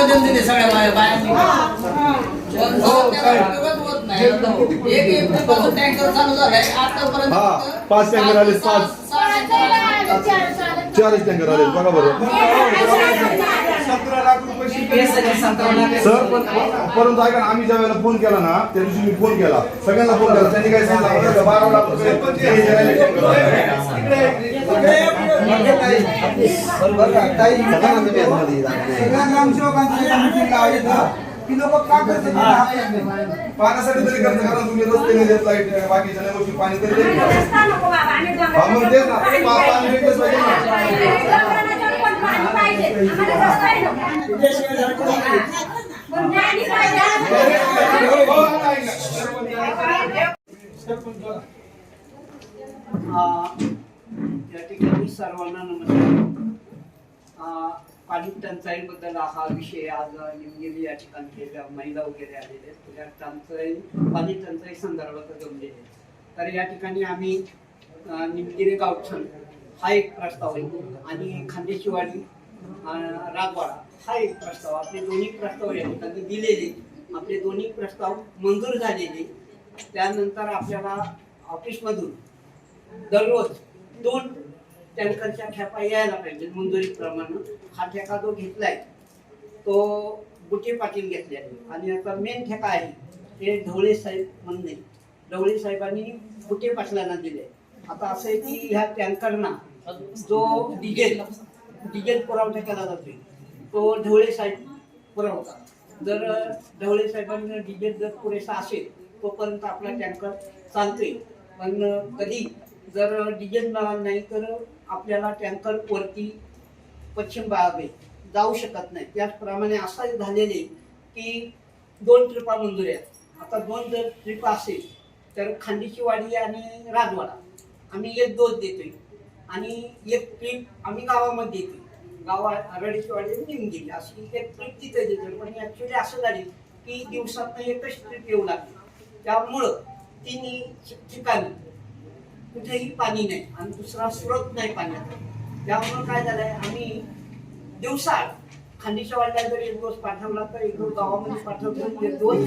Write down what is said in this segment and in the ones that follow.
निवेदन दिले सगळ्या बायांनी पण होत नाही. एक पासून टँकर चालू झालाय आतापर्यंत 5 टँकर आले, 4 टँकर आले बघा बरं. 17 लाख रुपये सर परंतु ऐका ना, आम्ही ज्या वेळेला फोन केला ना त्या दिवशी मी फोन केला सगळ्यांना फोन केला, त्यांनी काय सांगितलं 12 लाख रुपये पाण्यासाठी तरी खर्च करा तुम्ही. रस्ते नाही देत, लाईट नाही, बाकीच्या नाही गोष्टी पाणी तरी मग तेच ना पाणी भेटलंच या ठिकाणी सर्वांना नमस्कार. पाणी टंचाईबद्दल हा विषय आज निमगिरी या ठिकाणी महिला वगैरे आलेले आहेत. त्या टंचाई पाणी टंचाई संदर्भात जमलेले. तर या ठिकाणी आम्ही निमगिरी गावठण हा एक प्रस्ताव आहे आणि खांदेशिवाडी राजवाडा हा एक प्रस्ताव. आपले दोन्ही प्रस्ताव या ठिकाणी दिलेले, आपले दोन्ही प्रस्ताव मंजूर झालेले. त्यानंतर आपल्याला ऑफिसमधून दररोज 2 टँकरच्या ठेपा यायला पाहिजे मंजुरीप्रमाणे. हा ठेका जो घेतलाय तो बुटे पाटील घेतले आणि आता मेन ठेका आहे ते ढवळे साहेब म्हणणे, ढवळे साहेबांनी बुटे पाटलांना दिले. आता असं आहे की ह्या टँकरना जो डिझेल पुरवठा केला जातोय तो ढवळे साहेब पुरवतात. जर ढवळे साहेबांना डिझेल जर पुरेसा असेल तोपर्यंत आपला टँकर चालतोय. पण कधी जर डिझेल मिळालं नाही तर आपल्याला टँकर वरती पश्चिम भागाकडे जाऊ शकत नाही. त्याचप्रमाणे असं झालेले की 2 ट्रिपा मंजूर आहेत. आता 2 जर ट्रिपा असेल तर खांदेशिवाडी आणि राजवाडा आम्ही एक डोस देतोय आणि एक ट्रिप आम्ही गावामध्ये देतोय. आरडेशिवाडी निमगिरी अशी एक ट्रिप तिथे देतोय. पण ऍक्च्युली असं झाले की दिवसात एकच ट्रिप येऊ लागली. त्यामुळं 3 ठिकाणी कुठेही पाणी नाही आणि दुसरा स्रोत नाही पाण्याचा. त्यामुळं काय झालंय, आम्ही दिवसा खांदेशिवाडीला जर एक डोस पाठवला तर एक डोस गावामध्ये पाठवतो. एक डोस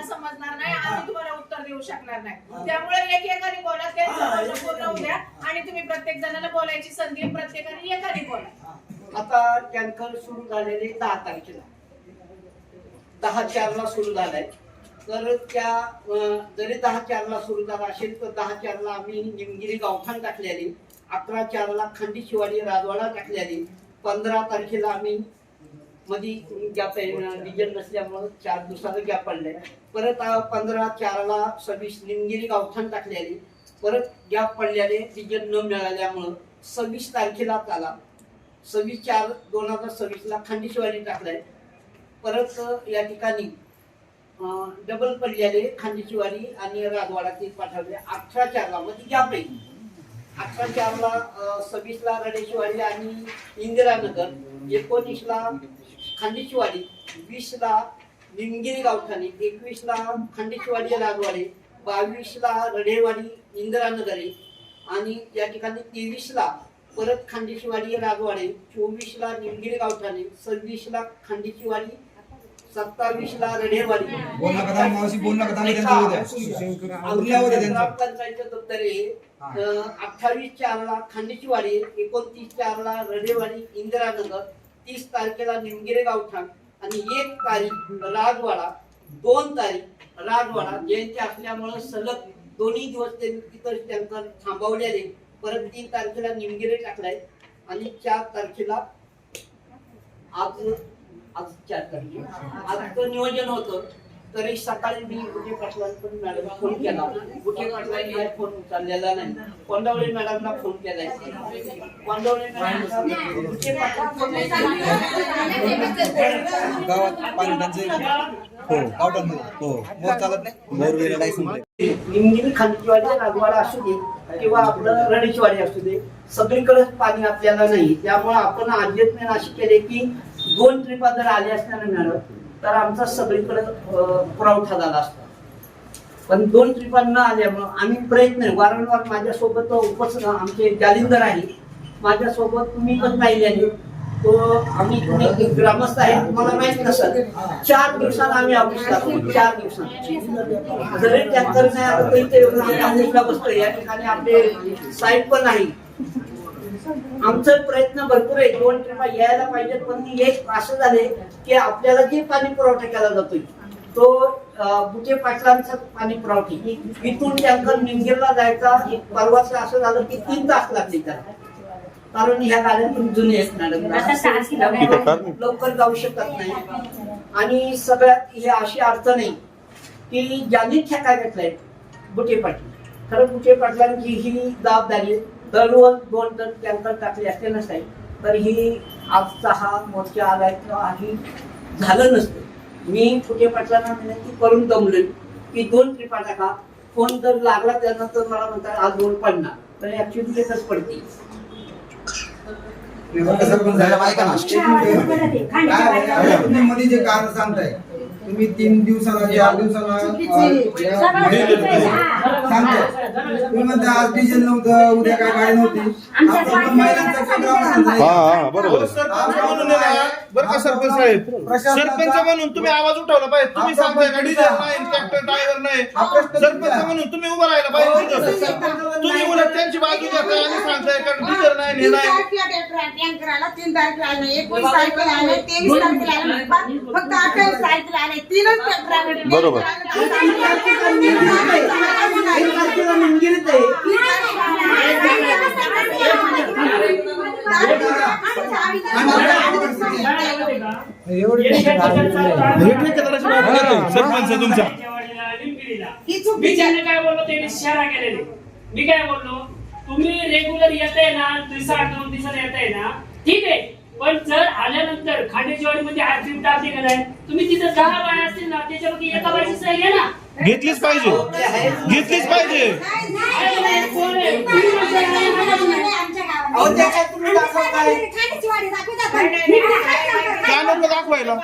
समजणार नाही, आम्ही तुम्हाला उत्तर देऊ शकणार नाही. त्यामुळे एकेकाने बोला, पूर्ण होऊ द्या आणि तुम्ही प्रत्येक जणाला बोलायची संधी प्रत्येकाने एकाने बोला. आता टँकर सुरू झालेले 10 तारखेला 10/4 सुरू झालाय. तर त्या जरी 10/4 सुरू झाला असेल तर 10/4 आम्ही निमगिरी गावठाण टाकलेली, 11/4 खांदेशिवाडी राजवाडा टाकलेली, 15 तारखेला आम्ही मध्ये गॅप डिझेल नसल्यामुळे 4 दिवसाला गॅप पडलाय. परत 15/4 26 निमगिरी गावठाण टाकलेली, परत गॅप पडलेले डिझेल न मिळाल्यामुळं 26 तारखेला आला. 26/4/2026 खांदेशिवाडी टाकलाय. परत या ठिकाणी डबल पडलेले खांदेशिवाडी आणि राजवाडा ते पाठवले. 18/4 मध्ये गॅप आहे. 18/4 26 रडेशिवाडी आणि इंदिरानगर, 19 खांदेशिवाडी, 20 निमगिरी गावठाणे, 21 खांदेशिवाडी राजवाडे, 22 रडेवाडी इंदिरानगरी आणि या ठिकाणी 23 परत खांदेशिवाडी राजवाडे, 24 निमगिरी गावठाणे, 26 खांदेशिवाडी, 27 रडेवाडी. ग्रामपंचायत दप्तरे 28/4 खांदेशिवाडी, 29/4 रडेवाडी इंदिरानगर, 30 तारखेला निमगिरी गावठाण आणि 1 तारीख राजवाडा, 2 तारीख राजवाडा जयंती असल्यामुळे सलग दोन्ही दिवस तिथं टँकर थांबवलेले. परत 3 तारखेला निमगिरी टाकलाय आणि 4 तारखेला आज 4 तारखेला आजचं नियोजन होतं. तरी सकाळी मी बुटे पाटलांकडून मॅडम फोन केला, बुटे पाटलांनी फोन उचललेला नाही. कोंडावळे मॅडमला फोन केलाय. कोंडावळे मॅडम बुटे पाटला निमगिरी खांडकीवाडी नागवाडा असू दे किंवा आपलं रणेचवाडी असू दे, सगळीकडे पाणी आपल्याला नाही. त्यामुळे आपण आद्यत्न अशी केले की 2 ट्रिपा जर आल्या असत्या ना मॅडम तर आमचा सगळीकडे पुरवठा झाला असता. पण 2 ट्रिपा न आल्यामुळं आम्ही प्रयत्न वारंवार माझ्यासोबत आमचे जालिंदर आहे, माझ्यासोबत तुम्ही पण पाहिल्याने तो आम्ही ग्रामस्थ आहे, तुम्हाला माहित नसेल 4 दिवसात आम्ही ऑफिस लागतो. 4 दिवसात जरी टँकर नाही आलं तरी ते ऑफिसला बसतो. या ठिकाणी आपले साहेब पण आहे. आमचा प्रयत्न भरपूर आहे, 2 ट्रिपा यायला पाहिजेत. पण एक असं झाले की आपल्याला जे पाणी पुरवठा केला जातोय तो बुटे पाटलांचा पाणी पुरवठा इथून टँकर निमगिरला जायचा. परवाच असं झालं की 3 तास लागले त्याला, कारण ह्या गाड्यातून जुने आहेत मॅडम, लवकर जाऊ शकत नाही. आणि सगळ्यात हे अशी अडचण आहे की ज्यांनी ठेका घेतलाय बुटे पाटील, खरं बुटे पाटलांची ही जबाबदारी दररोज 2 टन टँकर टाकले असते नसते तर ही आजचा हा मोर्चा आलाय किंवा ही झालं नसतं. मी बुटे पाटलांना विनंती करून दमलोय की 2 ट्रिपा टाका. फोन जर लागला त्यानंतर मला म्हणतात आज 2 पडणार, तर ऍक्च्युली एकच पडते. तुम्ही मध्ये जे कारण सांगताय तुम्ही 3 दिवसाला 4 दिवसाला सांगताय, तुम्ही म्हणता आज डिझेल नव्हतं, उद्या काय गाडी नव्हती. बरं का सरपंच साहेब, सरपंच म्हणून तुम्ही आवाज उठवला पाहिजे. तुम्ही सांगताय का डिझेल नाही, ट्रॅक्टर ड्रायव्हर नाही, सरपंच म्हणून तुम्ही उभं राहायला पाहिजे. तुम्ही उलट त्यांची बाजू घेताय आणि सांगताय का डिझेल नाही, हे नाही. 3 तारखेला आले, 19 तारखेला आले, 23 तारखेला आले, फक्त 28 तारखेला आले. 3च पेपर बरोबर. सरपंच तुमचा मी ज्यांना काय बोललो ते इशारा केलेले. मी काय बोललो, तुम्ही रेग्युलर येताय ना, 2 दिवसाला येताय ना, ठीक आहे. पण जर आल्यानंतर खांडेचीवाडी मध्ये आरटीएम टाकली का नाही, तुम्ही तिथं 10 बाया असतील ना, त्याच्यापैकी एका बाईची सही घ्या ना. घेतलीच पाहिजे, घेतलीच पाहिजे. काय नको दाखवायला.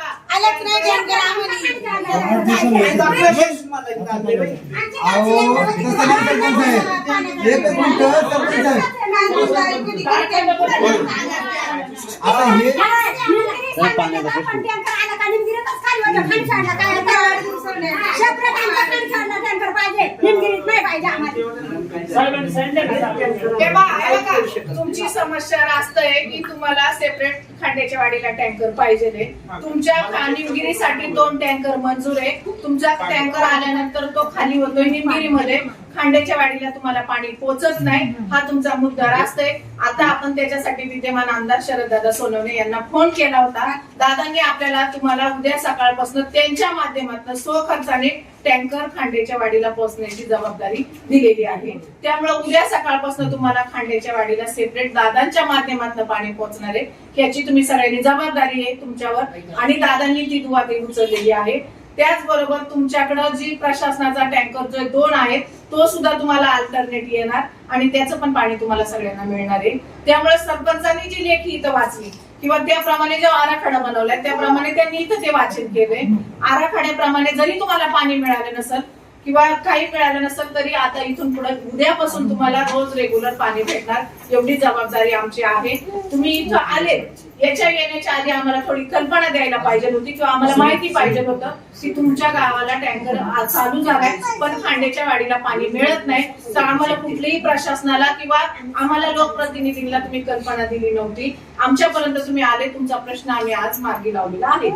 तुमची समस्या रास्त आहे की तुम्हाला सेपरेट खांड्याच्या वाडीला टँकर पाहिजे. तुमच्या निमगिरीसाठी 2 टँकर मंजूर आहे. तुमचा टँकर आल्यानंतर तो खाली होतोय निमगिरीमध्ये, खांड्याच्या वाडीला तुम्हाला पाणी पोहोचत नाही. हा तुमचा मुद्दा रास्त आहे. आता आपण त्याच्यासाठी विद्यमान आमदार शरददादा सोनवणे यांना फोन केला होता. दादांनी आपल्याला तुम्हाला उद्या सकाळपासून त्यांच्या माध्यमातून स्वखर्चाने टँकर खांड्याच्या वाडीला पोहोचण्याची जबाबदारी दिलेली आहे. त्यामुळे उद्या सकाळपासून तुम्हाला खांड्याच्या वाडीला सेपरेट दादांच्या माध्यमातून पाणी पोहोचणार आहे. याची तुम्ही सगळ्यांनी जबाबदारी आहे तुमच्यावर आणि दादांनी ती दुवाबी उचललेली आहे. त्याचबरोबर तुमच्याकडे जी प्रशासनाचा टँकर जो 2 आहेत तो सुद्धा तुम्हाला अल्टरनेट येणार आणि त्याचं पण पाणी तुम्हाला सगळ्यांना मिळणार आहे. त्यामुळे सरपंचांनी जी लेखी इथं वाचली किंवा त्याप्रमाणे जो आराखडा बनवलाय त्याप्रमाणे त्यांनी इथं ते वाचन केलंय. आराखड्याप्रमाणे जरी तुम्हाला पाणी मिळालं नसेल किंवा काही मिळालं नसेल तरी आता इथून पुढे उद्यापासून तुम्हाला रोज रेग्युलर पाणी भेटणार एवढी जबाबदारी आमची आहे. तुम्ही इथं आले, याच्या येण्याच्या आधी आम्हाला थोडी कल्पना द्यायला पाहिजे होती किंवा आम्हाला माहिती पाहिजे होतं की तुमच्या गावाला टँकर चालू झालाय पण खांड्याच्या वाडीला पाणी मिळत नाही. तर आम्हाला कुठल्याही प्रशासनाला किंवा आम्हाला लोकप्रतिनिधींना तुम्ही कल्पना दिली नव्हती. आमच्यापर्यंत तुम्ही आले, तुमचा प्रश्न आम्ही आज मार्गी लावलेला आहे.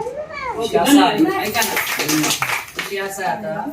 आता